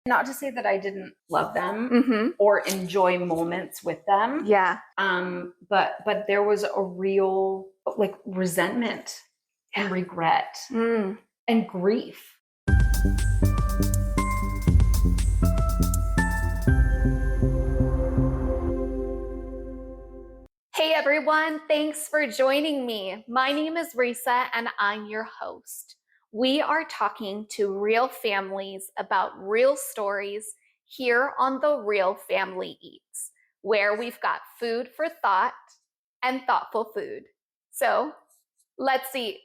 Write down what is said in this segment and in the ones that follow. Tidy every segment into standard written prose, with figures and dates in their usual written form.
Not to say that I didn't love them Mm-hmm. or enjoy moments with them. Yeah. But there was a real like resentment and regret and grief. Hey everyone, thanks for joining me. My name is Reesa and I'm your host. We are talking to real families about real stories here on The Real Family Eats, where we've got food for thought and thoughtful food. So let's eat.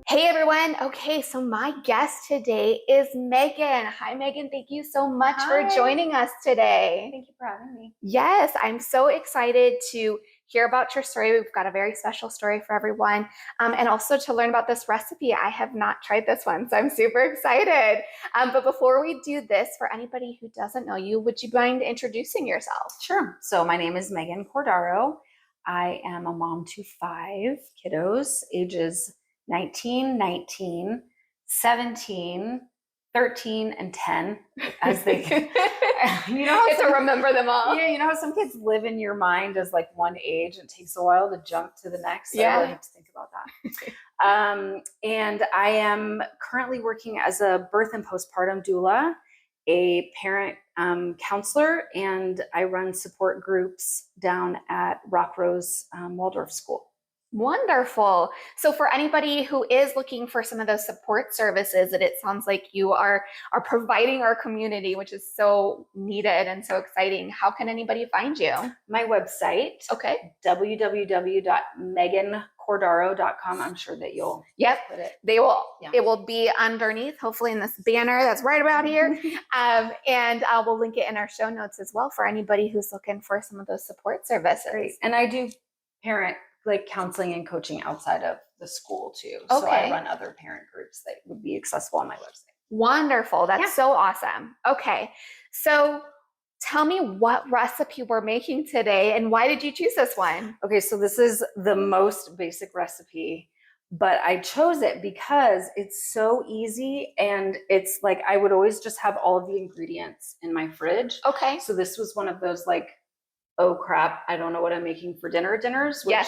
Hey everyone. Okay, so my guest today is Megan. Hi Megan, thank you so much for joining us today. Thank you for having me. Yes, I'm so excited to hear about your story. We've got a very special story for everyone. And also to learn about this recipe. I have not tried this one, so I'm super excited. But before we do this, for anybody who doesn't know you, would you mind introducing yourself? Sure. So my name is Megan Cordaro. I am a mom to 5 kiddos, ages 19, 19, 17, 13, and 10, as they, you know, it's to remember them all. Yeah, you know how some kids live in your mind as like one age and it takes a while to jump to the next. So yeah. I really have to think about that. And I am currently working as a birth and postpartum doula, a parent counselor, and I run support groups down at Rock Rose Waldorf School. Wonderful. So for anybody who is looking for some of those support services that it sounds like you are providing our community, which is so needed and so exciting, how can anybody find you? My website, okay, www.megancordaro.com. I'm sure that you'll put it. They will. Yeah. It will be underneath, hopefully in this banner that's right about here. And we'll link it in our show notes as well for anybody who's looking for some of those support services. Great. And I do parent counseling and coaching outside of the school too. Okay. So I run other parent groups that would be accessible on my website. Wonderful. That's so awesome. Okay. So tell me what recipe we're making today and why did you choose this one? Okay. So this is the most basic recipe, but I chose it because it's so easy and it's like, I would always just have all of the ingredients in my fridge. Okay. So this was one of those like, oh crap, I don't know what I'm making for dinners, which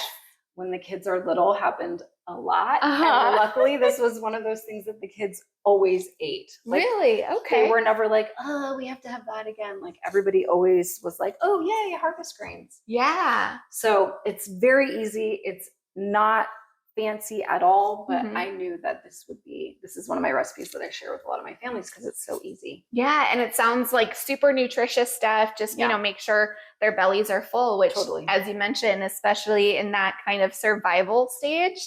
when the kids are little happened a lot. And luckily this was one of those things that the kids always ate. Like, really? Okay. They were never like, oh, we have to have that again. Like everybody always was like, oh yay, harvest grains. Yeah. So it's very easy. It's not fancy at all, but I knew that this is one of my recipes that I share with a lot of my families because it's so easy. Yeah, and it sounds like super nutritious stuff. Just, you know, make sure their bellies are full, which as you mentioned, especially in that kind of survival stage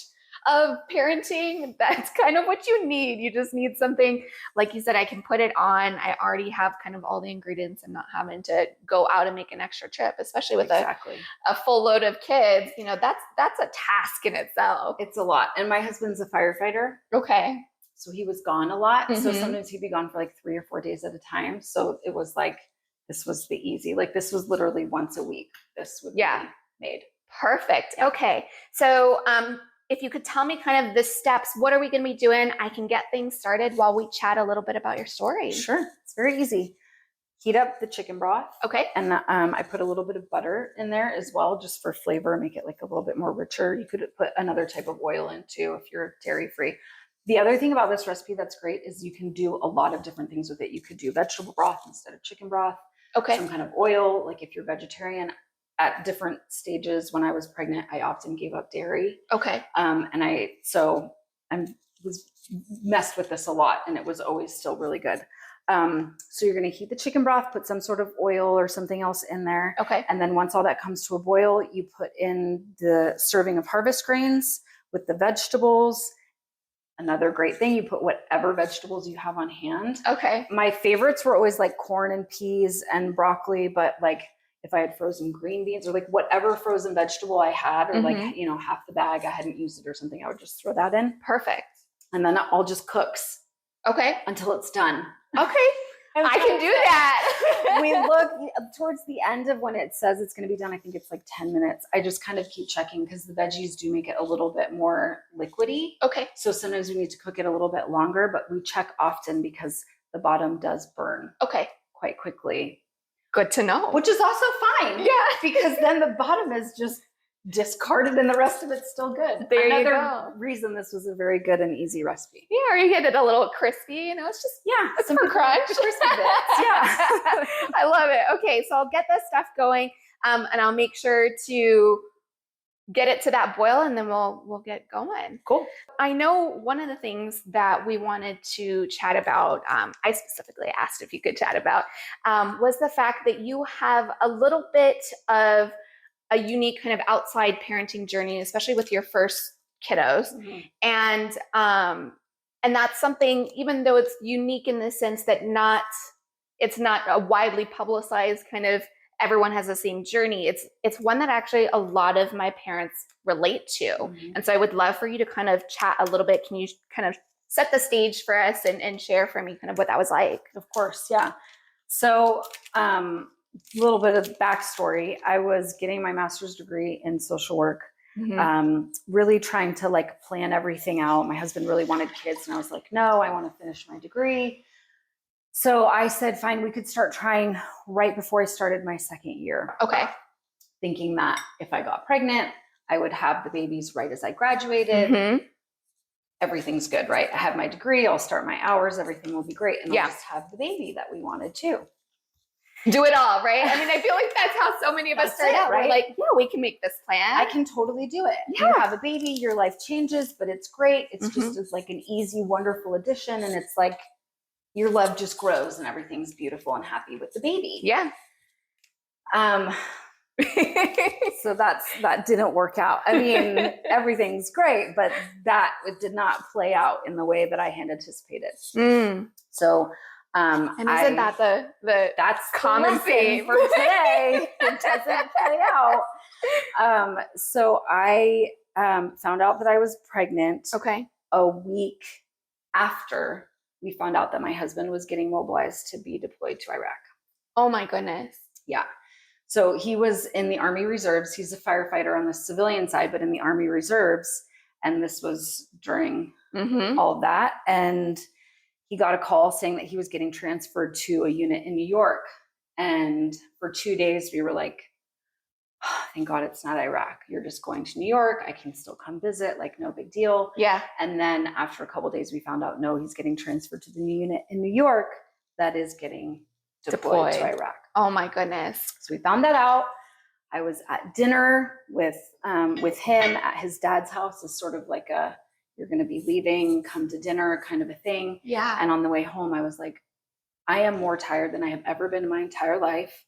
of parenting, that's kind of what you need. You just need something, like you said, I can put it on. I already have kind of all the ingredients. I'm not having to go out and make an extra trip, especially with a full load of kids. You know, that's a task in itself. It's a lot. And my husband's a firefighter. Okay. So he was gone a lot. So sometimes he'd be gone for like 3 or 4 days at a time. So it was like, this was the easy, like this was literally once a week. This would be made. Perfect. Yeah. Okay. So, if you could tell me kind of the steps, what are we going to be doing? I can get things started while we chat a little bit about your story. Sure. It's very easy. Heat up the chicken broth. Okay. And I put a little bit of butter in there as well, just for flavor, make it like a little bit more richer. You could put another type of oil in too if you're dairy free. The other thing about this recipe that's great is you can do a lot of different things with it. You could do vegetable broth instead of chicken broth. Okay. Some kind of oil, like if you're vegetarian. At different stages when I was pregnant, I often gave up dairy. Okay. And I was messed with this a lot and it was always still really good. So you're going to heat the chicken broth, put some sort of oil or something else in there. Okay. And then once all that comes to a boil, you put in the serving of harvest grains with the vegetables. Another great thing, you put whatever vegetables you have on hand. Okay. My favorites were always like corn and peas and broccoli, but like if I had frozen green beans or like whatever frozen vegetable I had, or like, you know, half the bag, I hadn't used it or something, I would just throw that in. Perfect. And then it all just cooks. Okay. Until it's done. Okay. I can do that. We look towards the end of when it says it's going to be done. I think it's like 10 minutes. I just kind of keep checking because the veggies do make it a little bit more liquidy. Okay. So sometimes we need to cook it a little bit longer, but we check often because the bottom does burn. Okay. Quite quickly. Good to know. Which is also fine. Yeah. Because then the bottom is just discarded and the rest of it's still good. There Another you go. reason this was a very good and easy recipe. Yeah, or you get it a little crispy, it's just it's for crunch. The crispy bits. Yeah. I love it. Okay, so I'll get this stuff going, and I'll make sure to get it to that boil, and then we'll get going. Cool. I know one of the things that we wanted to chat about, I specifically asked if you could chat about, was the fact that you have a little bit of a unique kind of outside parenting journey, especially with your first kiddos. Mm-hmm. And that's something, even though it's unique in the sense that it's not a widely publicized kind of everyone has the same journey. It's one that actually a lot of my parents relate to. Mm-hmm. And so I would love for you to kind of chat a little bit. Can you kind of set the stage for us and share for me kind of what that was like? Of course. Yeah. So, a little bit of backstory. I was getting my master's degree in social work, mm-hmm. Really trying to like plan everything out. My husband really wanted kids and I was like, no, I want to finish my degree. So I said, fine, we could start trying right before I started my second year. Okay. Thinking that if I got pregnant, I would have the babies right as I graduated. Mm-hmm. Everything's good, right? I have my degree, I'll start my hours, everything will be great. And I'll just have the baby that we wanted too. Do it all, right? I mean, I feel like that's how so many of us start out. Right? We're like, yeah, we can make this plan. I can totally do it. Yeah. You have a baby, your life changes, but it's great. It's mm-hmm. just like an easy, wonderful addition. And it's like your love just grows and everything's beautiful and happy with the baby. Yeah. So that didn't work out. I mean, everything's great, but it did not play out in the way that I had anticipated. Mm. So, and isn't that that's common theme for today? It doesn't play out. So I found out that I was pregnant. Okay. A week after we found out that my husband was getting mobilized to be deployed to Iraq. Oh my goodness. Yeah. So he was in the Army Reserves. He's a firefighter on the civilian side, but in the Army Reserves. And this was during mm-hmm. all of that. And he got a call saying that he was getting transferred to a unit in New York. And for 2 days, we were like, oh, thank God it's not Iraq. You're just going to New York. I can still come visit, like no big deal. Yeah. And then after a couple of days, we found out, no, he's getting transferred to the new unit in New York that is getting deployed to Iraq. Oh my goodness. So we found that out. I was at dinner with him at his dad's house as sort of like you're going to be leaving, come to dinner kind of a thing. Yeah. And on the way home, I was like, I am more tired than I have ever been in my entire life.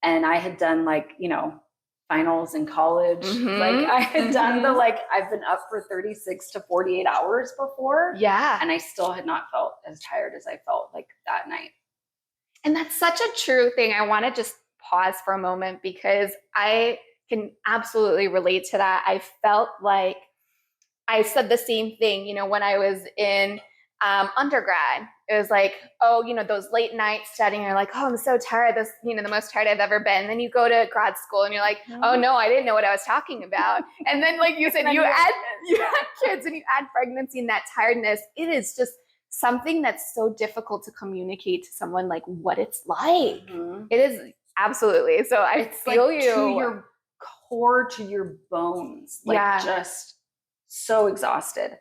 And I had done finals in college. Mm-hmm. Like I had done I've been up for 36 to 48 hours before. Yeah. And I still had not felt as tired as I felt like that night. And that's such a true thing. I want to just pause for a moment because I can absolutely relate to that. I felt like I said the same thing, when I was in undergrad. It was like, those late nights studying, you're like, oh, I'm so tired. This, the most tired I've ever been. Then you go to grad school and you're like, oh no, I didn't know what I was talking about. And then like you said, you add kids and you add pregnancy and that tiredness. It is just something that's so difficult to communicate to someone like what it's like. Mm-hmm. It is absolutely. So I feel like you. To your core, to your bones, just so exhausted.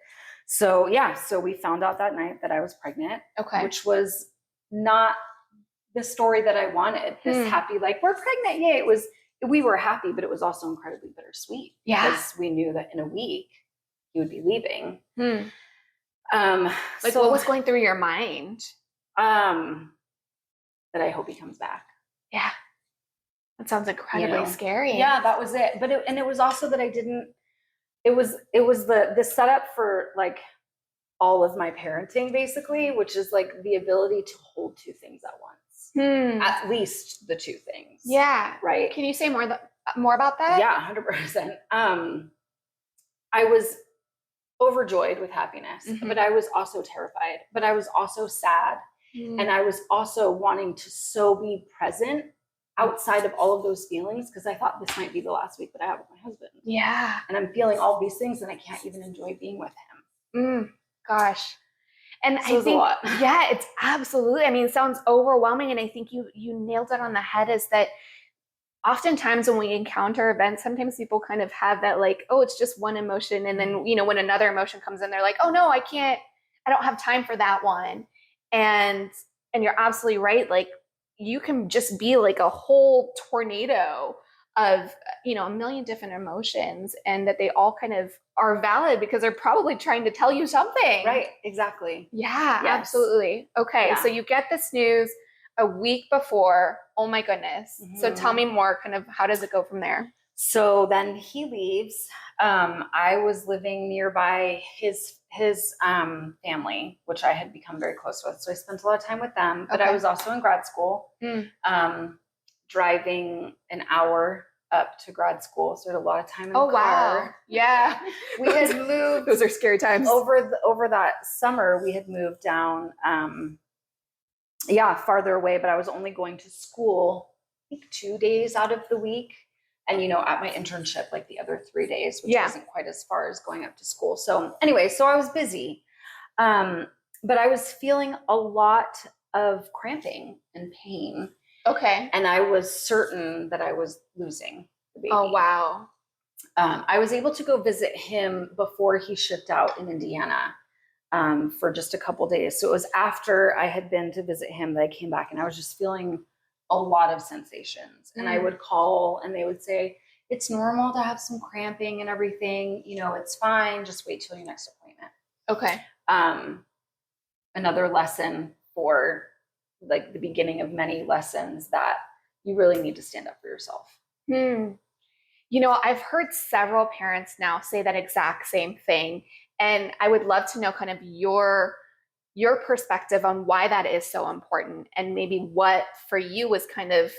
So so we found out that night that I was pregnant, which was not the story that I wanted. This happy, like we're pregnant. Yay. We were happy, but it was also incredibly bittersweet because we knew that in a week he would be leaving. What was going through your mind? That I hope he comes back. Yeah. That sounds incredibly scary. Yeah, that was it. But it was also that I didn't, it was the setup for like all of my parenting basically, which is like the ability to hold two things at once. At least the two things. Yeah. Right. Can you say more about that? Yeah, 100%. I was overjoyed with happiness, but I was also terrified, but I was also sad. And I was also wanting to so be present outside of all of those feelings, because I thought this might be the last week that I have with my husband. Yeah. And I'm feeling all these things and I can't even enjoy being with him. Gosh. And so I think, yeah, it's absolutely, I mean, it sounds overwhelming. And I think you nailed it on the head, is that oftentimes when we encounter events, sometimes people kind of have that like, oh, it's just one emotion. And then, you know, when another emotion comes in, they're like, oh no, I don't have time for that one. And you're absolutely right. Like, you can just be like a whole tornado of, you know, a million different emotions, and that they all kind of are valid because they're probably trying to tell you something. Right. Exactly. Yeah, yes. Absolutely. Okay. Yeah. So you get this news a week before. Oh my goodness. So tell me more, kind of, how does it go from there? So then he leaves. I was living nearby his family, which I had become very close with. So I spent a lot of time with them, but I was also in grad school, driving an hour up to grad school. So I had a lot of time in the car. Wow. Yeah. We had moved. Those are scary times. Over that summer, we had moved down, farther away, but I was only going to school, I think 2 days out of the week. And, you know, at my internship, like the other 3 days, which wasn't quite as far as going up to school. So anyway, so I was busy. But I was feeling a lot of cramping and pain. Okay. And I was certain that I was losing the baby. Oh, wow. I was able to go visit him before he shipped out in Indiana for just a couple days. So it was after I had been to visit him that I came back, and I was just feeling a lot of sensations. And I would call and they would say, it's normal to have some cramping and everything, you know, it's fine. Just wait till your next appointment. Okay. Another lesson, for like the beginning of many lessons, that you really need to stand up for yourself. You know, I've heard several parents now say that exact same thing. And I would love to know kind of your perspective on why that is so important, and maybe what for you was kind of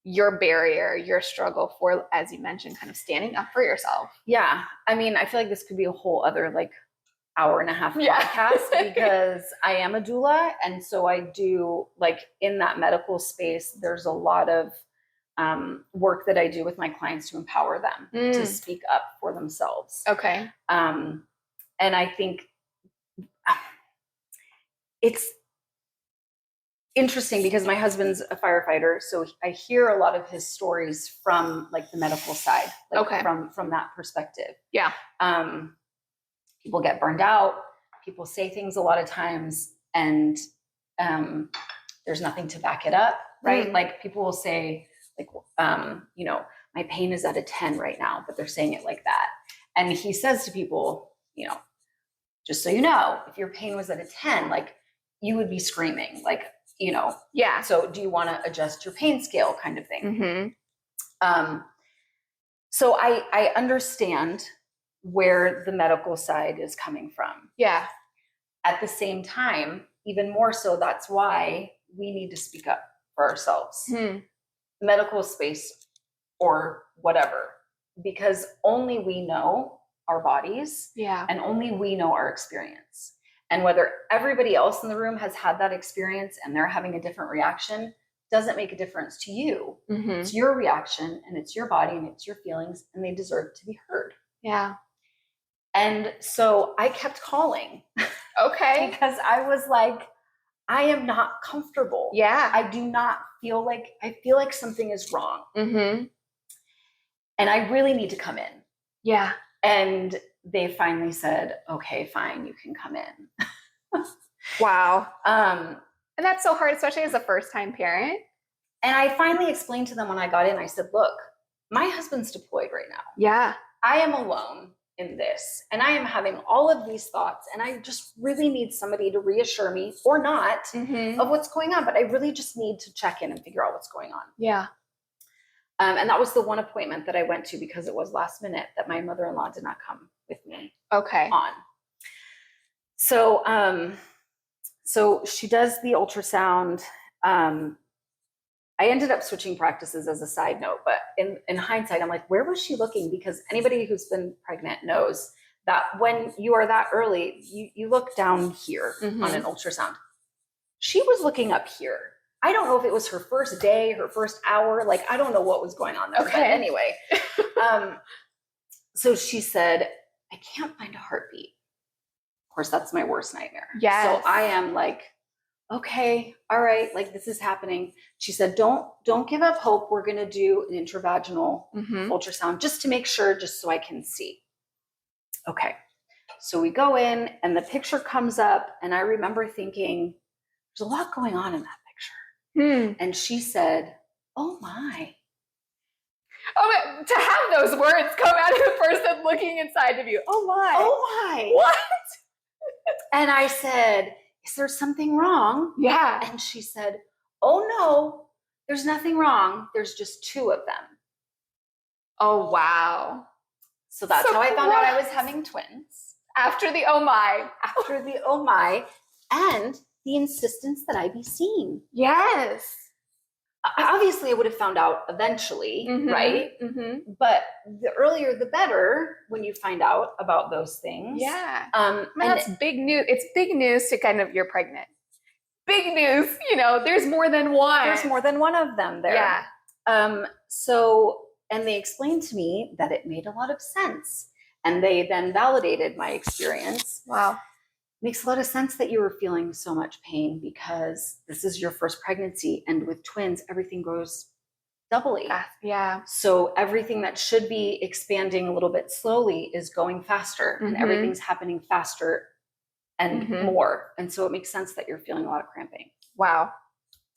your barrier, your struggle for, as you mentioned, kind of standing up for yourself. Yeah. I mean, I feel like this could be a whole other like hour and a half podcast because I am a doula. And so I do, like, in that medical space, there's a lot of work that I do with my clients to empower them to speak up for themselves. Okay. And I think it's interesting because my husband's a firefighter, so I hear a lot of his stories from like the medical side, like from that perspective. Yeah. People get burned out. People say things a lot of times, and there's nothing to back it up, right? Like, people will say, like, you know, my pain is at a 10 right now, but they're saying it like that. And he says to people, you know, just so you know, if your pain was at a 10, like, you would be screaming, like, you know. Yeah. So do you want to adjust your pain scale, kind of thing? So I understand where the medical side is coming from. Yeah. At the same time, even more so, that's why we need to speak up for ourselves. The medical space or whatever, because only we know our bodies, and only we know our experience. And whether everybody else in the room has had that experience and they're having a different reaction doesn't make a difference to you. It's your reaction, and it's your body, and it's your feelings, and they deserve to be heard. Yeah. And so I kept calling. Okay. Because I was like, I am not comfortable. Yeah. I do not feel like, I feel like something is wrong. And I really need to come in. Yeah. And they finally said, okay, fine, you can come in. Wow. And that's so hard, especially as a first-time parent. And I finally explained to them when I got in, I said, look, my husband's deployed right now. Yeah. I am alone in this, and I am having all of these thoughts, and I just really need somebody to reassure me, or not, of what's going on. But I really just need to check in and figure out what's going on. Yeah. And that was the one appointment that I went to, because it was last minute, that my mother-in-law did not come with me on. So, so she does the ultrasound. I ended up switching practices as a side note, but in hindsight, I'm like, where was she looking? Because anybody who's been pregnant knows that when you are that early, you look down here on an ultrasound. she was looking up here. I don't know if it was her first day, her first hour. Like, I don't know what was going on there. Okay. But anyway, so she said, I can't find a heartbeat. Of course, that's my worst nightmare. Yes. So I am like, okay, all right, like this is happening. She said, don't give up hope. We're going to do an intravaginal ultrasound just to make sure, just so I can see. Okay. So we go in and the picture comes up and I remember thinking, there's a lot going on in that picture. And she said, oh my. Oh, to have those words come out of the person looking inside of you. Oh my. Oh my. What? And I said, is there something wrong? Yeah. And she said, oh no, there's nothing wrong. There's just 2 of them. Oh, wow. So that's how I found out I was having twins. After the oh my. After the oh my. And the insistence that I be seen. Yes. Obviously, I would have found out eventually, right? But the earlier, the better when you find out about those things. Yeah. And that's big news. It's big news to kind of, you're pregnant. Big news, there's more than one. There's more than one of them there. Yeah. And they explained to me that it made a lot of sense. And they then validated my experience. Wow. Makes a lot of sense that you were feeling so much pain because this is your first pregnancy. And with twins, everything grows doubly. Yeah. So everything that should be expanding a little bit slowly is going faster and everything's happening faster and more. And so it makes sense that you're feeling a lot of cramping. Wow.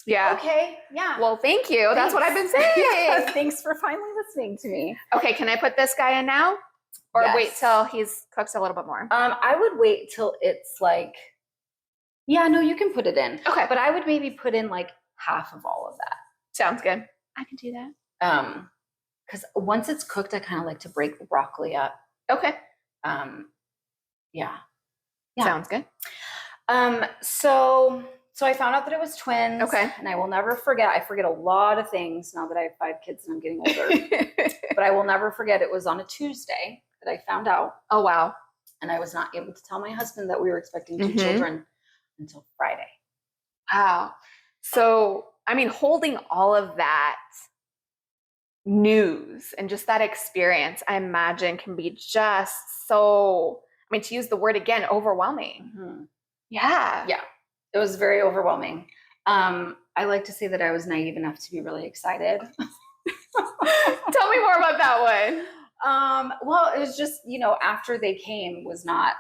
Yeah. Okay. Yeah. Well, thank you. That's what I've been saying. Thanks for finally listening to me. Okay. Can I put this guy in now? Or wait till he's cooks a little bit more? I would wait till it's like, yeah, no, you can put it in. Okay. But I would maybe put in like half of all of that. Sounds good. I can do that. Because once it's cooked, I kind of like to break the broccoli up. Okay. Yeah. Sounds good. So I found out that it was twins. Okay. And I will never forget. I forget a lot of things now that I have 5 kids and I'm getting older. But I will never forget. It was on a Tuesday that I found out. Oh, wow. And I was not able to tell my husband that we were expecting 2 children until Friday. Wow. So, I mean, holding all of that news and just that experience, I imagine can be just so, I mean, to use the word again, overwhelming. Yeah. Yeah. It was very overwhelming. I like to say that I was naive enough to be really excited. Tell me more about that one. Well, it was just, after they came was not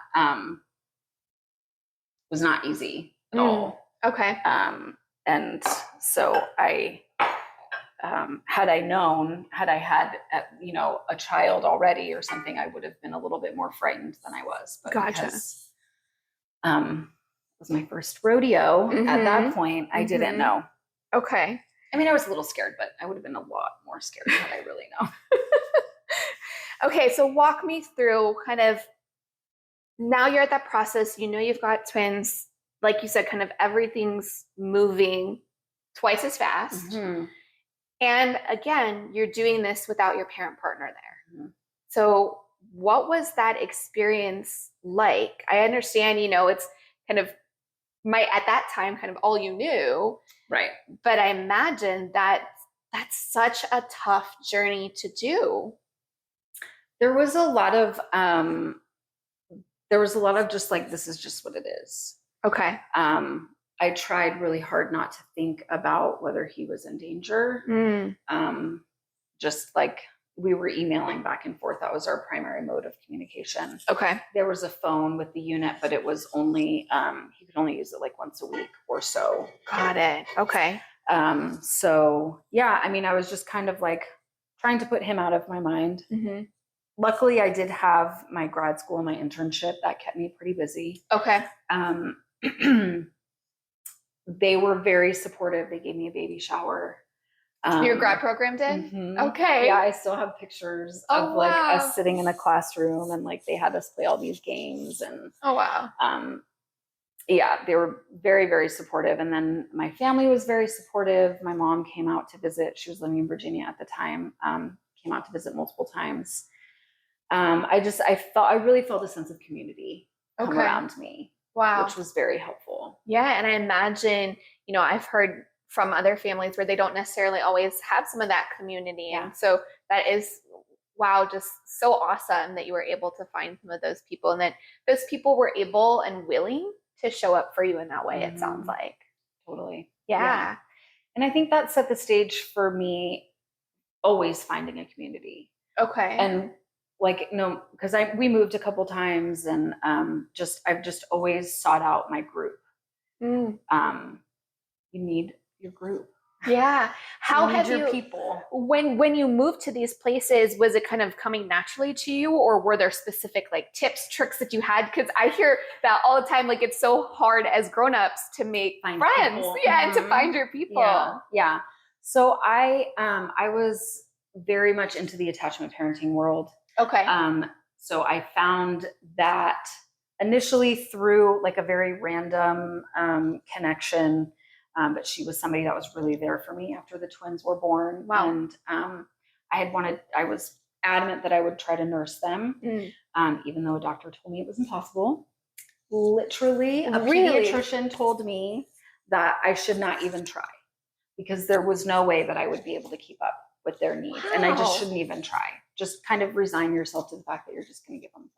easy at all. Okay. And so I, had I had, a child already or something, I would have been a little bit more frightened than I was. But gotcha. Because, it was my first rodeo at that point, I didn't know. Okay. I mean, I was a little scared, but I would have been a lot more scared had I really known. Okay, so walk me through kind of, now you're at that process, you've got twins, like you said, kind of everything's moving twice as fast. And again, you're doing this without your parent partner there. So what was that experience like? I understand, it's kind of at that time, kind of all you knew. Right. But I imagine that that's such a tough journey to do. There was a lot of just like, this is just what it is. Okay. I tried really hard not to think about whether he was in danger. Just like we were emailing back and forth. That was our primary mode of communication. Okay. There was a phone with the unit, but it was only, he could only use it like once a week or so. Got it. Okay. So yeah, I mean, I was just kind of like trying to put him out of my mind. Luckily, I did have my grad school and my internship that kept me pretty busy. Okay. They were very supportive. They gave me a baby shower. Your grad program did? Okay. Yeah, I still have pictures of like us sitting in a classroom and like they had us play all these games and yeah, they were very, very supportive. And then my family was very supportive. My mom came out to visit. She was living in Virginia at the time. Came out to visit multiple times. I really felt a sense of community come around me. Wow. Which was very helpful. Yeah. And I imagine, I've heard from other families where they don't necessarily always have some of that community. Yeah. And so that is, wow, just so awesome that you were able to find some of those people and that those people were able and willing to show up for you in that way, it sounds like. Totally. Yeah. And I think that set the stage for me always finding a community. Okay. And like, no, because we moved a couple times and I've just always sought out my group. You need your group. Yeah. How have your you people? When you moved to these places, was it kind of coming naturally to you, or were there specific like tips, tricks that you had? Because I hear that all the time, like it's so hard as grown-ups to make friends. People. Yeah, and to find your people. Yeah. So I was very much into the attachment parenting world. Okay. So I found that initially through like a very random connection. But she was somebody that was really there for me after the twins were born. Wow. And I was adamant that I would try to nurse them, even though a doctor told me it was impossible. Literally, a pediatrician told me that I should not even try because there was no way that I would be able to keep up with their needs. Wow. And I just shouldn't even try. Just kind of resign yourself to the fact that you're just going to give them.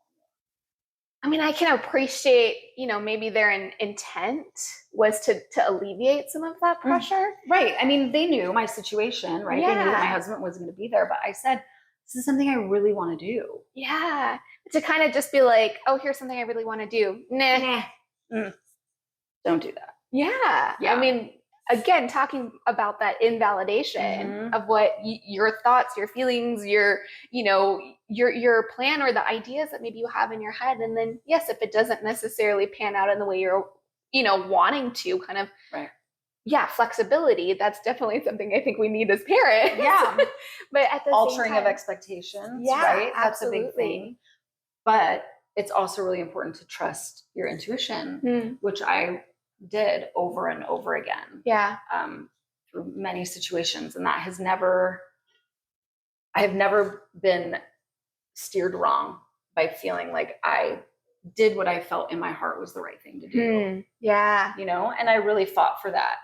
I mean, I can appreciate, maybe their intent was to alleviate some of that pressure. Right. I mean, they knew my situation, right? Yeah. They knew that my husband was going to be there, but I said, this is something I really want to do. Yeah. To kind of just be like, oh, here's something I really want to do. Nah. Don't do that. Yeah. I mean, again, talking about that invalidation of what your thoughts, your feelings, your plan or the ideas that maybe you have in your head. And then, yes, if it doesn't necessarily pan out in the way you're, wanting to kind of, flexibility. That's definitely something I think we need as parents. Yeah. But at the altering same time, of expectations, right? That's a big thing. But it's also really important to trust your intuition, which I did over and over again. Yeah. Through many situations. And that I have never been steered wrong by feeling like I did what I felt in my heart was the right thing to do. Yeah. And I really fought for that.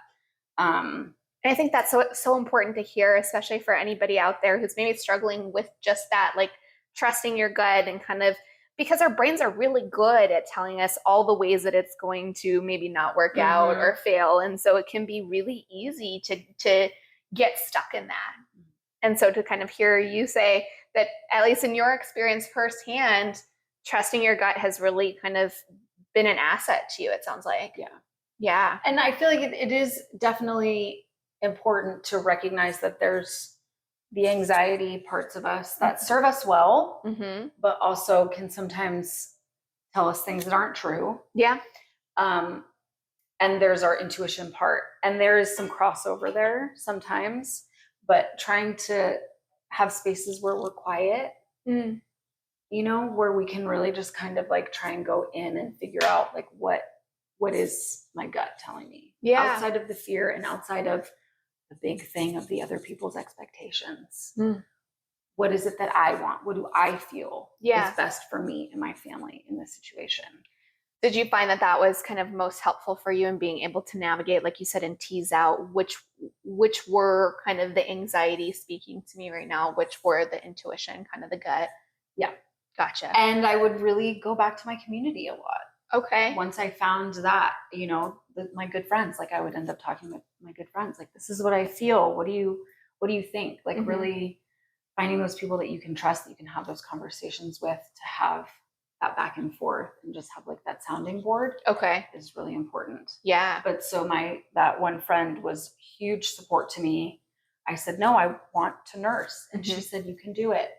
And I think that's so important to hear, especially for anybody out there who's maybe struggling with just that, like trusting your gut and kind of, because our brains are really good at telling us all the ways that it's going to maybe not work out or fail. And so it can be really easy to get stuck in that. And so to kind of hear you say that, at least in your experience firsthand, trusting your gut has really kind of been an asset to you, it sounds like. Yeah. Yeah. And I feel like it is definitely important to recognize that there's the anxiety parts of us that serve us well, but also can sometimes tell us things that aren't true. Yeah. And there's our intuition part. And there is some crossover there sometimes, but trying to have spaces where we're quiet, where we can really just kind of like try and go in and figure out like what is my gut telling me outside of the fear and outside of the big thing of the other people's expectations. What is it that I want? What do I feel is best for me and my family in this situation? Did you find that was kind of most helpful for you in being able to navigate, like you said, and tease out which were kind of the anxiety speaking to me right now, which were the intuition, kind of the gut? Yeah. Gotcha. And I would really go back to my community a lot. Okay. Once I found that, my good friends, like I would end up talking with my good friends, like, this is what I feel. What do you think? Like really finding those people that you can trust, that you can have those conversations with, to have that back and forth and just have like that sounding board. Okay. Is really important. Yeah. But so that one friend was huge support to me. I said, no, I want to nurse. And she said, you can do it.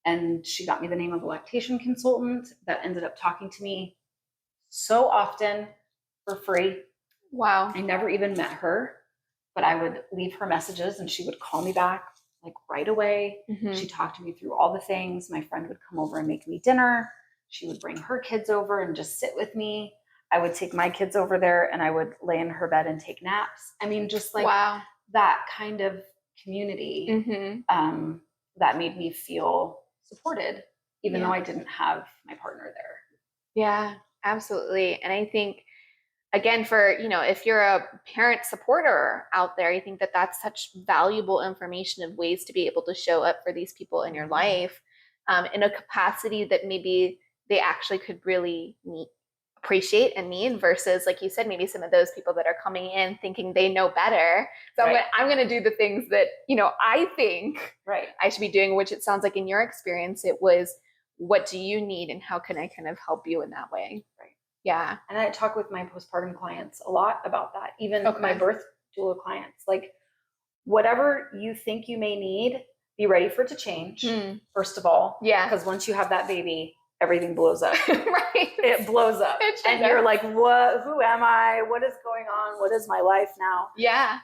And she got me the name of a lactation consultant that ended up talking to me so often for free. Wow. I never even met her, but I would leave her messages and she would call me back like right away. She talked to me through all the things. My friend would come over and make me dinner. She would bring her kids over and just sit with me. I would take my kids over there and I would lay in her bed and take naps. I mean, just like that kind of community that made me feel supported, even though I didn't have my partner there. Yeah. Absolutely. And I think, again, for, if you're a parent supporter out there, I think that that's such valuable information of ways to be able to show up for these people in your life in a capacity that maybe they actually could really appreciate and need, versus, like you said, maybe some of those people that are coming in thinking they know better. So I'm going to do the things that, I think I should be doing, which it sounds like in your experience, it was, what do you need and how can I kind of help you in that way? Right. Yeah. And I talk with my postpartum clients a lot about that. Even my birth doula clients, like, whatever you think you may need, be ready for it to change. First of all. Yeah. Because once you have that baby, everything blows up. Right. It blows up. And you're like, what, who am I? What is going on? What is my life now? Yeah.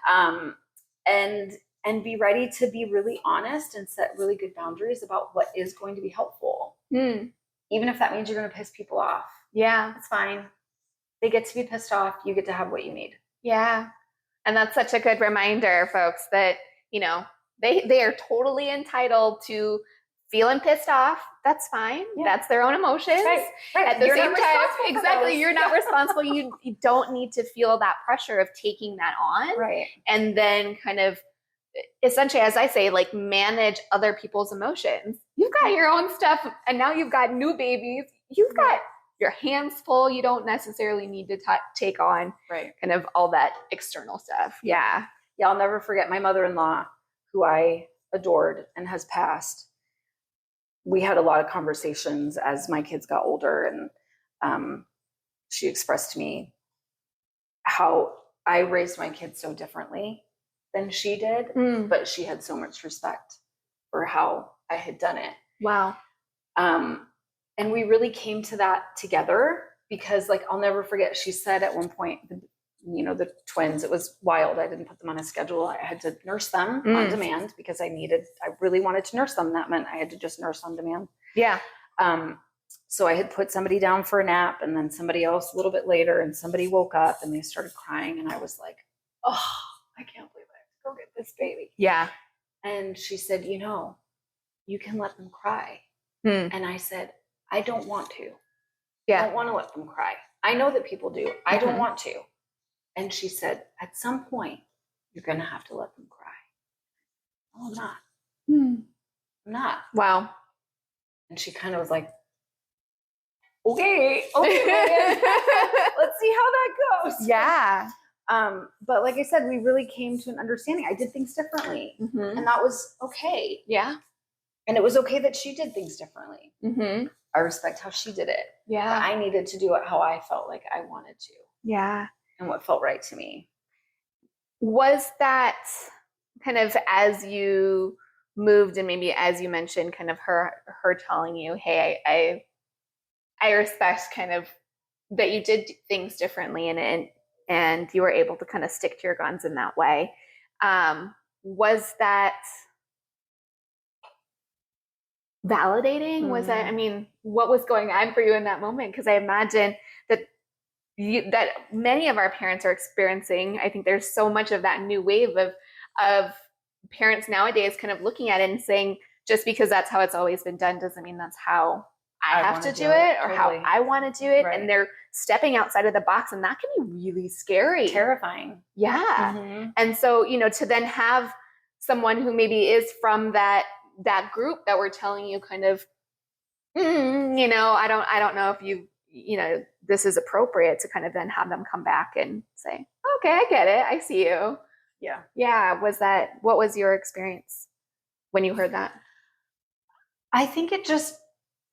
And be ready to be really honest and set really good boundaries about what is going to be helpful. Even if that means you're going to piss people off. Yeah. It's fine. They get to be pissed off. You get to have what you need. Yeah. And that's such a good reminder, folks, that, they are totally entitled to feeling pissed off. That's fine. Yeah. That's their own emotions. Right. At the same time, exactly. You're not responsible. You don't need to feel that pressure of taking that on. Right. And then kind of, essentially, as I say, like, manage other people's emotions. You've got your own stuff, and now you've got new babies. You've got your hands full. You don't necessarily need to take on kind of all that external stuff. Yeah. Yeah, I'll never forget my mother-in-law, who I adored and has passed. We had a lot of conversations as my kids got older, and she expressed to me how I raised my kids so differently than she did, but she had so much respect for how I had done it. Wow. And we really came to that together, because, like, I'll never forget, she said at one point, the twins, it was wild. I didn't put them on a schedule. I had to nurse them on demand because I really wanted to nurse them. That meant I had to just nurse on demand. Yeah. So I had put somebody down for a nap, and then somebody else a little bit later, and somebody woke up and they started crying. And I was like, oh, I can't believe I have to go get this baby. Yeah. And she said, you can let them cry. And I said, I don't want to. Yeah. I don't want to let them cry. I know that people do. I don't want to. And she said, at some point, you're going to have to let them cry. Oh, I'm not. I'm not. Wow. And she kind of was like, okay, let's see how that goes. Yeah. But like I said, we really came to an understanding. I did things differently, and that was okay. Yeah. And it was okay that she did things differently. I respect how she did it. Yeah. But I needed to do it how I felt like I wanted to. Yeah. And what felt right to me. Was that kind of, as you moved, and maybe as you mentioned, kind of her telling you, hey, I respect kind of that you did things differently, and you were able to kind of stick to your guns in that way. Was that validating? Was that, what was going on for you in that moment? Because I imagine that that many of our parents are experiencing. I think there's so much of that new wave of parents nowadays kind of looking at it and saying, just because that's how it's always been done doesn't mean that's how I have to do it, or how I want to do it. Right. And they're stepping outside of the box, and that can be really scary. Terrifying. Yeah. And so, to then have someone who maybe is from that group that we're telling you kind of, I don't know if this is appropriate, to kind of then have them come back and say, okay, I get it. I see you. Yeah. Yeah. What was your experience when you heard that? I think it just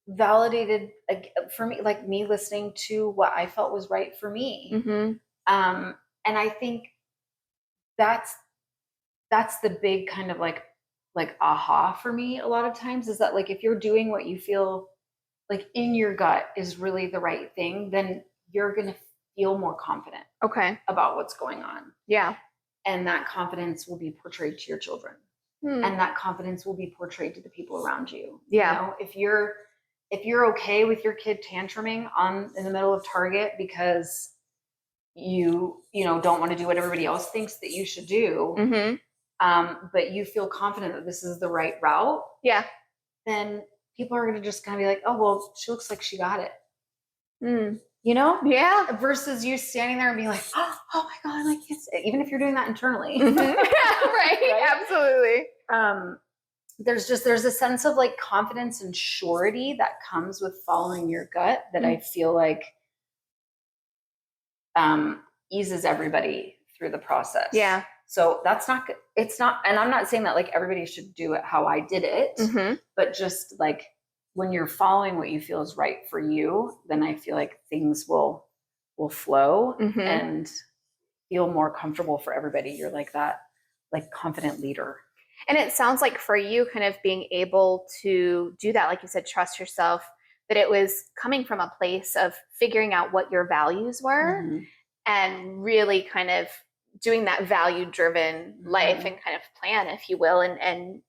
validated for me, like me listening to what I felt was right for me. And I think that's the big kind of like aha for me a lot of times, is that, like, if you're doing what you feel like in your gut is really the right thing, then you're going to feel more confident about what's going on. Yeah. And that confidence will be portrayed to your children. And that confidence will be portrayed to the people around you. Yeah. If you're okay with your kid tantruming in the middle of Target because you don't want to do what everybody else thinks that you should do, but you feel confident that this is the right route, then people are going to just kind of be like, oh, well, she looks like she got it. you know? Yeah. Versus you standing there and being like, oh my God, like even if you're doing that internally. Right. Absolutely. There's a sense of like confidence and surety that comes with following your gut that I feel like eases everybody through the process. Yeah. So it's not, and I'm not saying that like everybody should do it how I did it, but just like when you're following what you feel is right for you, then I feel like things will flow and feel more comfortable for everybody. You're like that, like confident leader. And it sounds like for you kind of being able to do that, like you said, trust yourself, that it was coming from a place of figuring out what your values were and really kind of doing that value-driven life and kind of plan, if you will, and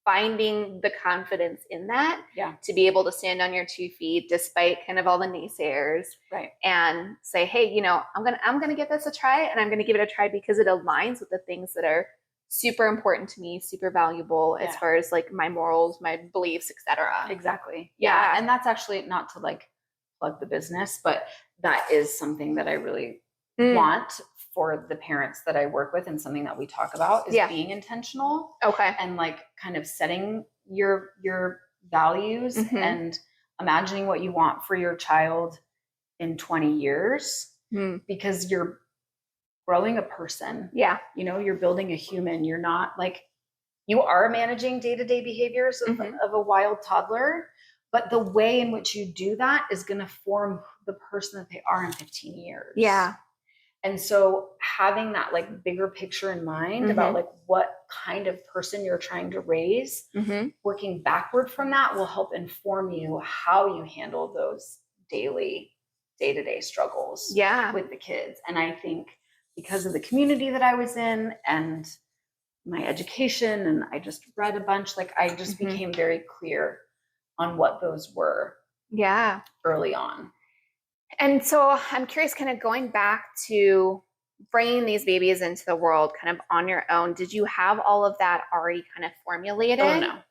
finding the confidence in that to be able to stand on your 2 feet despite kind of all the naysayers, right? And say, hey, I'm gonna give this a try, and I'm gonna give it a try because it aligns with the things that are super important to me, super valuable as far as like my morals, my beliefs, etc. Exactly. Yeah. And that's actually not to like plug the business, but that is something that I really want for the parents that I work with, and something that we talk about is being intentional. Okay. And like kind of setting your values and imagining what you want for your child in 20 years because you're growing a person. Yeah. You're building a human. You're not like, you are managing day-to-day behaviors of a wild toddler, but the way in which you do that is going to form the person that they are in 15 years. Yeah. And so having that like bigger picture in mind about like what kind of person you're trying to raise, working backward from that will help inform you how you handle those day-to-day struggles with the kids. And I think because of the community that I was in and my education, and I just read a bunch, like I just became very clear on what those were early on. And so I'm curious, kind of going back to bringing these babies into the world kind of on your own, did you have all of that already kind of formulated? Oh, no.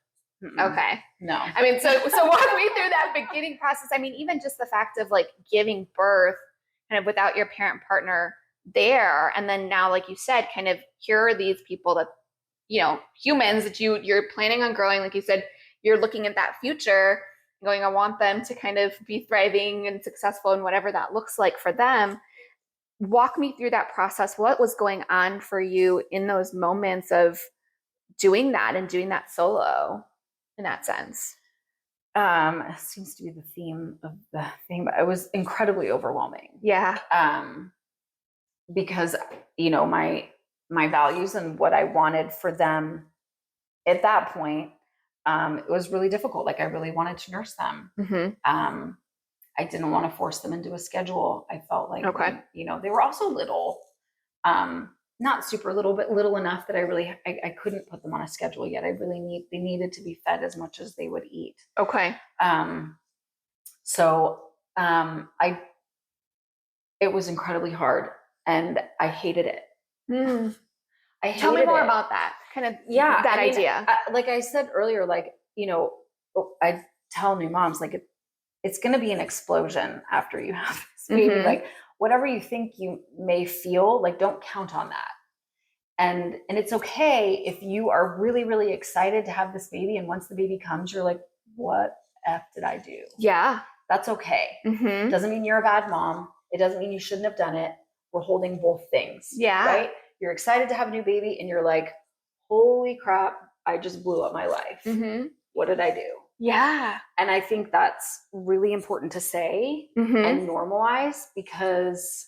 Okay. No. I mean, so walk me through that beginning process. I mean, even just the fact of like giving birth kind of without your parent partner there. And then now, like you said, kind of here are these people that, humans that you're planning on growing. Like you said, you're looking at that future going, I want them to kind of be thriving and successful in whatever that looks like for them. Walk me through that process. What was going on for you in those moments of doing that and doing that solo in that sense? It seems to be the theme of the thing, but it was incredibly overwhelming. Yeah. Because, my values and what I wanted for them at that point, it was really difficult. Like I really wanted to nurse them. I didn't want to force them into a schedule. I felt like, they were also little, not super little, but little enough that I couldn't put them on a schedule yet. They needed to be fed as much as they would eat. Okay. It was incredibly hard and I hated it. Tell me more about that kind of idea. Like I said earlier, like, I tell new moms, like it's going to be an explosion after you have this baby. Like whatever you think you may feel, like don't count on that. And it's okay if you are really, really excited to have this baby. And once the baby comes, you're like, what F did I do? Yeah. That's okay. Doesn't mean you're a bad mom. It doesn't mean you shouldn't have done it. We're holding both things. Yeah. Right? You're excited to have a new baby and you're like, holy crap, I just blew up my life. What did I do? Yeah. And I think that's really important to say and normalize, because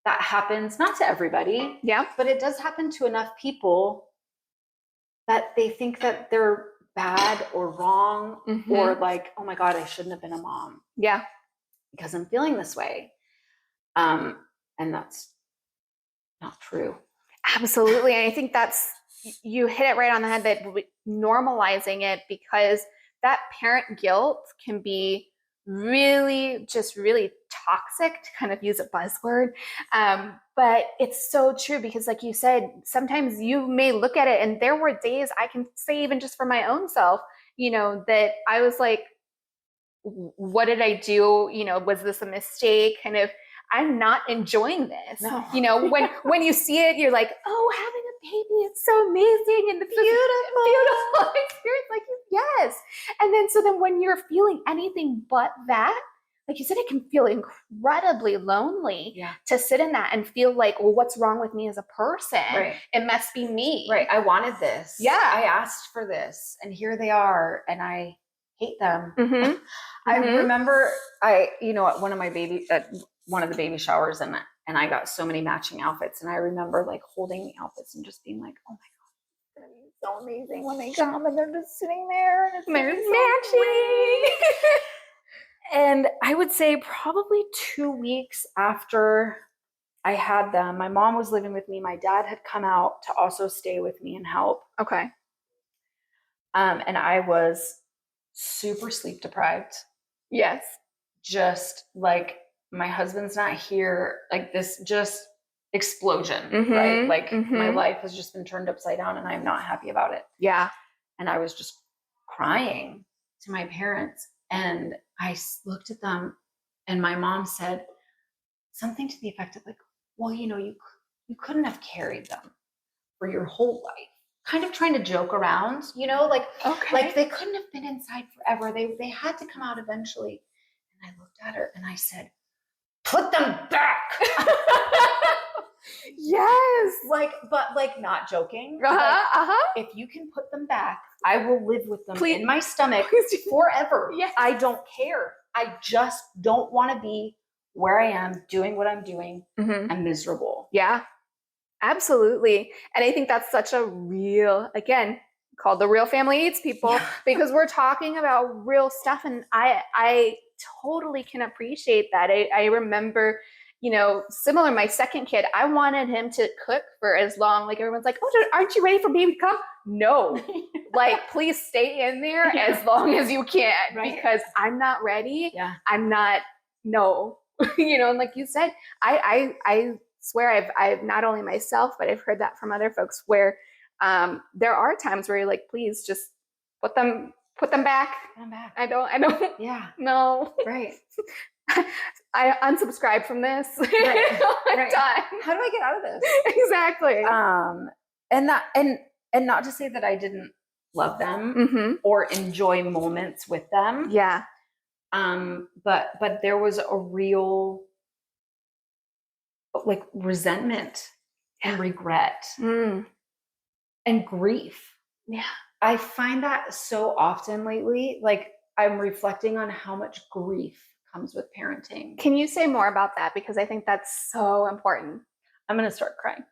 that happens not to everybody. Yeah. But it does happen to enough people that they think that they're bad or wrong or like, oh my God, I shouldn't have been a mom. Yeah. Because I'm feeling this way. And that's not true. Absolutely. And I think you hit it right on the head, that normalizing it, because that parent guilt can be really toxic, to kind of use a buzzword. But it's so true, because like you said, sometimes you may look at it, and there were days, I can say even just for my own self, that I was like, what did I do? You know, was this a mistake? Kind of, I'm not enjoying this. No. You know, when you see it, you're like, oh, having a baby, it's so amazing and beautiful experience. Like, yes. And then, so then when you're feeling anything but that, like you said, it can feel incredibly lonely to sit in that and feel like, well, what's wrong with me as a person? Right. It must be me. Right. I wanted this. Yeah. I asked for this, and here they are, and I hate them. Mm-hmm. I remember at one of the baby showers, and I got so many matching outfits, and I remember like holding the outfits and just being like, oh my God, it's gonna be so amazing when they come and they're just sitting there and it's matching. And I would say probably 2 weeks after I had them, my mom was living with me. My dad had come out to also stay with me and help. Okay. And I was super sleep deprived. Yes. Just like, my husband's not here, like this just explosion, right? Like my life has just been turned upside down and I'm not happy about it. Yeah. And I was just crying to my parents, and I looked at them, and my mom said something to the effect of like, well, you couldn't have carried them for your whole life. Kind of trying to joke around, like, like they couldn't have been inside forever. They had to come out eventually. And I looked at her and I said, put them back. Yes. But not joking. If you can put them back, I will live with them in my stomach forever. Yes. I don't care. I just don't want to be where I am doing what I'm doing. I'm miserable. Yeah, absolutely. And I think that's such a real, again, called The Real Family Eats People, because we're talking about real stuff. And I totally can appreciate that. I remember, similar, my second kid, I wanted him to cook for as long, like everyone's like, oh, aren't you ready for baby to come? No, like, please stay in there as long as you can, because I'm not ready. Yeah. I'm not, no, and like you said, I swear I've not only myself, but I've heard that from other folks where there are times where you're like, please just put them back. Put them back. I don't. Yeah. No. Right. I unsubscribe from this. Right. I'm done. How do I get out of this? Exactly. And not to say that I didn't love them or enjoy moments with them. Yeah. But there was a real like resentment and regret and grief. Yeah. I find that so often lately. Like, I'm reflecting on how much grief comes with parenting. Can you say more about that? Because I think that's so important. I'm going to start crying.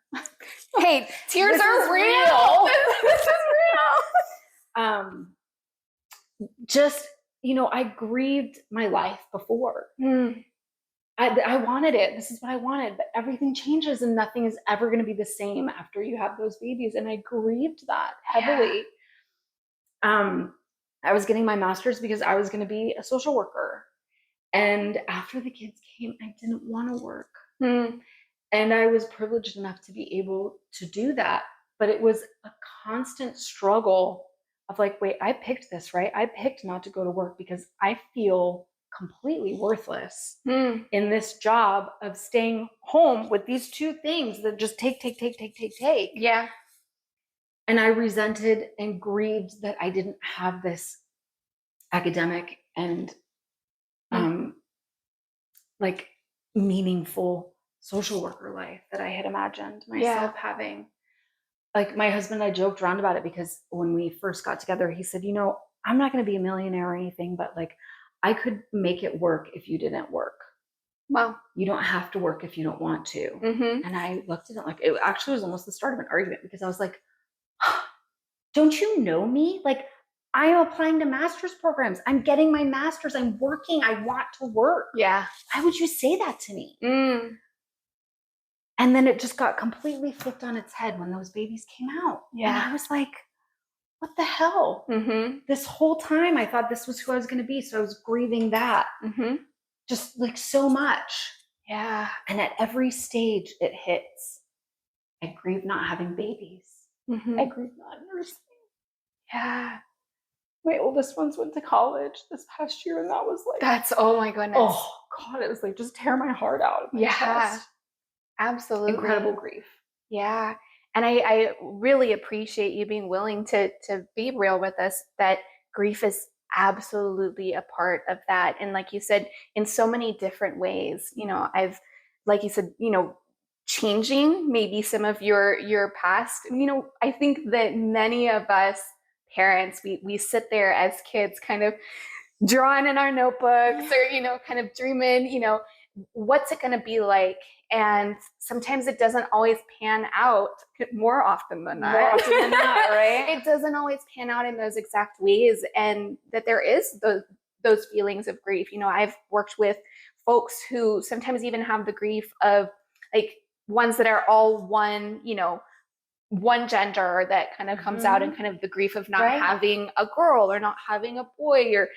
Hey, tears are real. This is real. Just, I grieved my life before. I wanted it. This is what I wanted, but everything changes and nothing is ever going to be the same after you have those babies. And I grieved that heavily. Yeah. I was getting my master's because I was going to be a social worker. And after the kids came, I didn't want to work. And I was privileged enough to be able to do that. But it was a constant struggle of like, wait, I picked this, right? I picked not to go to work because I feel completely worthless in this job of staying home with these two things that just take. Yeah. And I resented and grieved that I didn't have this academic and like meaningful social worker life that I had imagined myself having. Like, my husband and I joked around about it because when we first got together, he said, I'm not going to be a millionaire or anything, but like, I could make it work if you didn't work. Wow. You don't have to work if you don't want to. And I looked at it like, it actually was almost the start of an argument because I was like, don't you know me? Like, I'm applying to master's programs. I'm getting my master's. I'm working. I want to work. Yeah. Why would you say that to me? And then it just got completely flipped on its head when those babies came out. Yeah. And I was like, what the hell? This whole time I thought this was who I was going to be. So I was grieving that just like so much. Yeah. And at every stage it hits. I grieve not having babies. I grieve not nursing. Yeah. my oldest ones went to college this past year, and that was like, oh my goodness. Oh God, it was like just tear my heart out of my chest. Absolutely. Incredible grief. Yeah. And I really appreciate you being willing to be real with us that grief is absolutely a part of that. And like you said, in so many different ways, like you said, changing maybe some of your past, I think that many of us parents, we sit there as kids kind of drawing in our notebooks or, kind of dreaming, what's it going to be like? And sometimes it doesn't always pan out more often than that. Right? It doesn't always pan out in those exact ways. And that there is those feelings of grief. I've worked with folks who sometimes even have the grief of like ones that are all one gender that kind of comes out, and kind of the grief of not having a girl or not having a boy or,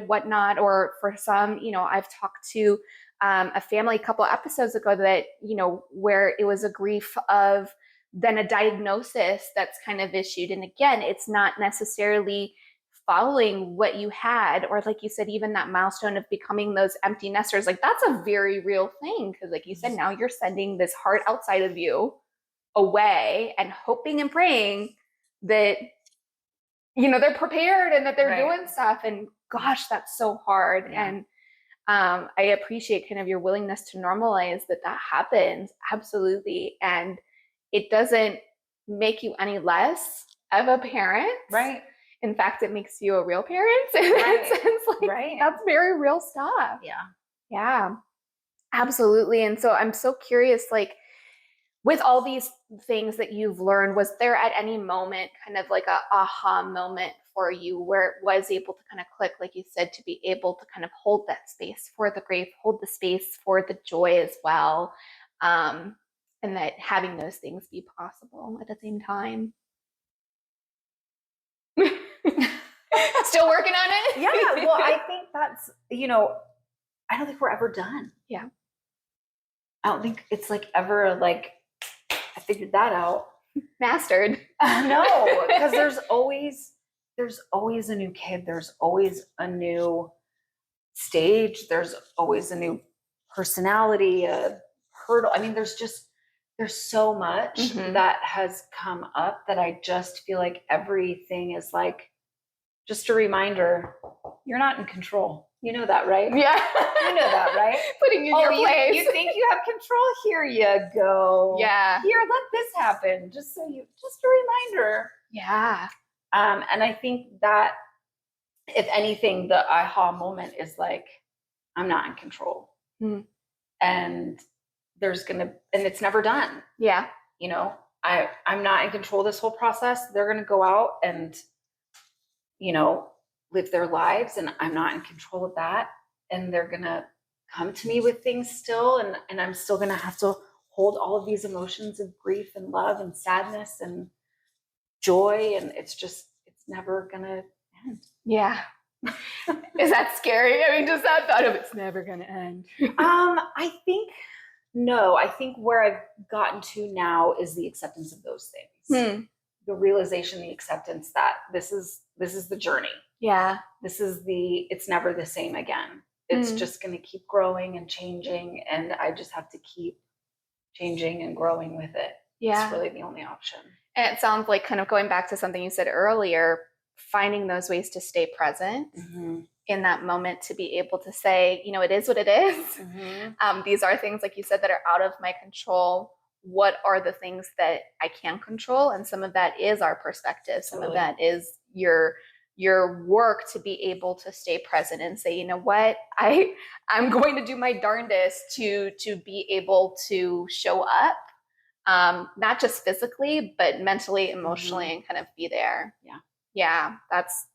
whatnot. Or for some, I've talked to a family a couple of episodes ago that, where it was a grief of then a diagnosis that's kind of issued. And again, it's not necessarily following what you had, or like you said, even that milestone of becoming those empty nesters. Like that's a very real thing. Because like you said, now you're sending this heart outside of you away and hoping and praying that they're prepared and that they're doing stuff. And gosh, that's so hard. And I appreciate kind of your willingness to normalize that happens. Absolutely. And it doesn't make you any less of a parent. Right. In fact, it makes you a real parent. In that sense, like, that's very real stuff. Yeah, absolutely. And so I'm so curious, like, with all these things that you've learned, was there at any moment kind of like a aha moment for you where it was able to kind of click, like you said, to be able to kind of hold that space for the grief, hold the space for the joy as well, and that having those things be possible at the same time? Still working on it? Yeah, well, I think that's, I don't think we're ever done. Yeah. I don't think it's like ever like, I figured that out. Mastered. No, because there's always a new kid. There's always a new stage. There's always a new personality, a hurdle. I mean, there's so much that has come up that I just feel like everything is like just a reminder. You're not in control. You know that, right? Yeah. You know that, right? Putting in your place. You think you have control? Here you go. Yeah. Here, let this happen. Just a reminder. Yeah. And I think that if anything, the aha moment is like, I'm not in control. And and it's never done. Yeah. I'm not in control of this whole process. They're going to go out and, live their lives, and I'm not in control of that. And they're going to come to me with things still. And I'm still going to have to hold all of these emotions of grief and love and sadness and joy. And it's never going to end. Yeah. Is that scary? I mean, just that thought of it's never going to end. I think where I've gotten to now is the acceptance of those things. The realization, the acceptance that this is the journey. Yeah. It's never the same again. It's just going to keep growing and changing. And I just have to keep changing and growing with it. Yeah. It's really the only option. And it sounds like, kind of going back to something you said earlier, finding those ways to stay present in that moment, to be able to say, it is what it is. These are things, like you said, that are out of my control. What are the things that I can control? And some of that is our perspective. Some of that is your work to be able to stay present and say, you know what, I'm going to do my darndest to be able to show up, not just physically, but mentally, emotionally, and kind of be there. Yeah. That's,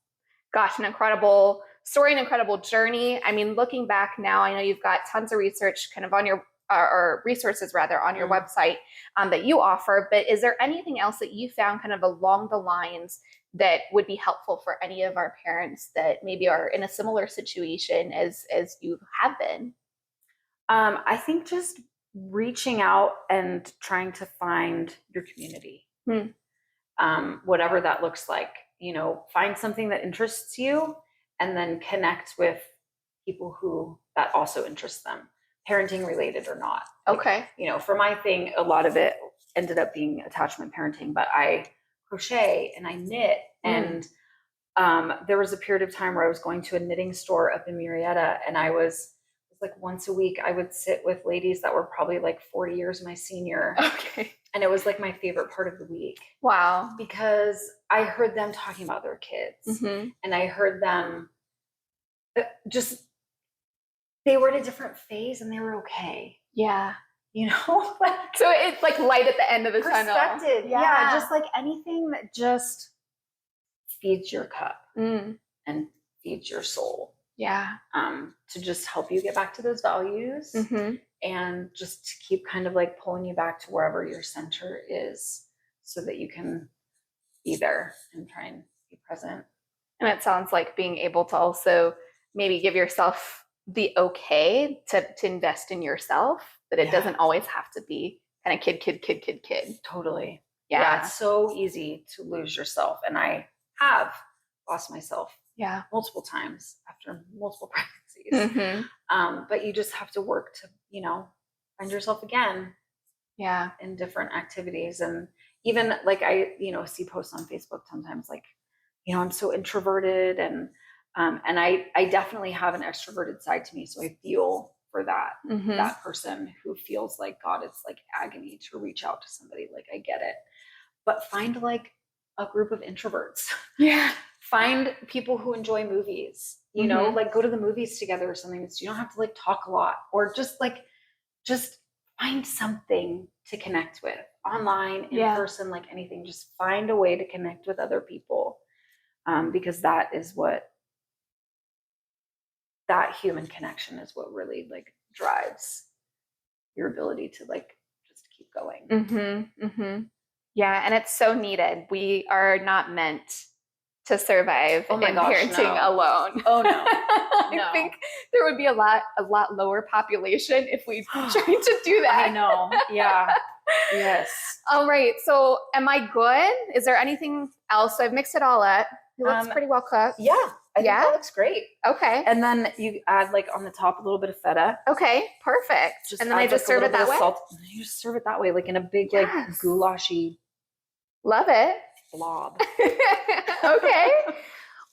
gosh, an incredible story, an incredible journey. I mean, looking back now, I know you've got tons of research kind of on your or resources rather on your website that you offer, but is there anything else that you found kind of along the lines that would be helpful for any of our parents that maybe are in a similar situation as you have been? I think just reaching out and trying to find your community, whatever that looks like. find something that interests you and then connect with people who that also interests them, parenting related or not. Okay. For my thing, a lot of it ended up being attachment parenting, but I crochet and I knit. And there was a period of time where I was going to a knitting store up in Murrieta, and it was like once a week I would sit with ladies that were probably like 40 years my senior. Okay. And it was like my favorite part of the week. Wow. Because I heard them talking about their kids, and I heard them they were at a different phase and they were okay. Yeah. So it's like light at the end of the tunnel. Perspective. Yeah. Just like anything that just feeds your cup and feeds your soul. Yeah. To just help you get back to those values and just to keep kind of like pulling you back to wherever your center is so that you can be there and try and be present. And it sounds like being able to also maybe give yourself the okay to invest in yourself, that it doesn't always have to be kind of kid. Totally. Yeah. It's so easy to lose yourself. And I have lost myself multiple times after multiple pregnancies. But you just have to work to, find yourself again. Yeah. In different activities. And even like I, see posts on Facebook sometimes like, I'm so introverted and I definitely have an extroverted side to me. So I feel for that person who feels like, God, it's like agony to reach out to somebody. Like, I get it, but find like a group of introverts. Yeah. Find people who enjoy movies, like go to the movies together or something. So you don't have to like talk a lot, or just find something to connect with online, in person, like anything. Just find a way to connect with other people. Because that human connection is what really like drives your ability to like just keep going. Yeah. And it's so needed. We are not meant to survive in parenting alone. Oh no. I think there would be a lot lower population if we tried to do that. I know. Yeah. Yes. All right. So am I good? Is there anything else? I've mixed it all up. It looks pretty well cooked. Yeah. I think that looks great. Okay. And then you add like on the top a little bit of feta. Okay. Perfect. And then I just serve it that way? You just serve it that way, like in a big like goulashy. Love it. Blob. Okay.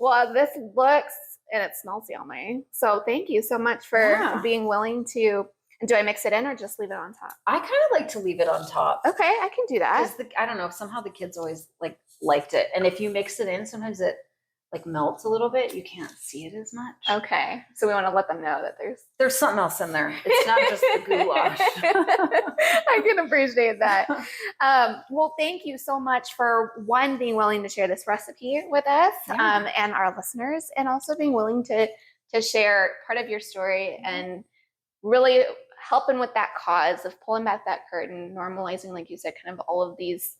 Well, this looks and it smells yummy. So thank you so much for being willing to. Do I mix it in or just leave it on top? I kind of like to leave it on top. Okay, I can do that. I don't know. Somehow the kids always like liked it, and if you mix it in, sometimes it like melts a little bit. You can't see it as much. Okay, so we want to let them know that there's something else in there. It's not just the goulash. I can appreciate that. Well, thank you so much for being willing to share this recipe with us and our listeners, and also being willing to share part of your story and really helping with that cause of pulling back that curtain, normalizing, like you said, kind of all of these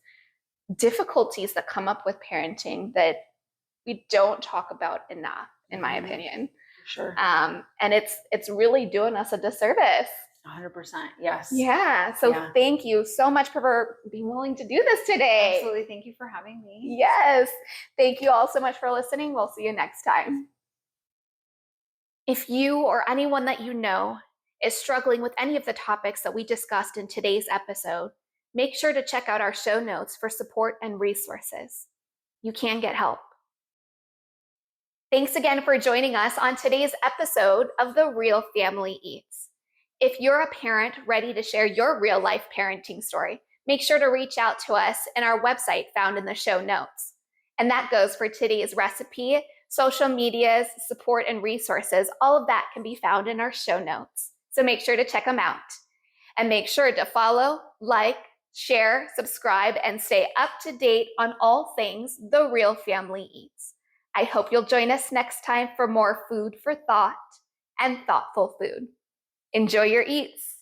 difficulties that come up with parenting that we don't talk about enough, in my opinion. Sure. And it's really doing us a disservice. 100%. Yes. Yeah. So thank you so much for being willing to do this today. Absolutely. Thank you for having me. Yes. Thank you all so much for listening. We'll see you next time. If you or anyone that you know is struggling with any of the topics that we discussed in today's episode, make sure to check out our show notes for support and resources. You can get help. Thanks again for joining us on today's episode of The Real Family Eats. If you're a parent ready to share your real life parenting story, make sure to reach out to us in our website found in the show notes. And that goes for today's recipe, social medias, support, and resources. All of that can be found in our show notes. So make sure to check them out. And make sure to follow, like, share, subscribe, and stay up to date on all things The Real Family Eats. I hope you'll join us next time for more food for thought and thoughtful food. Enjoy your eats.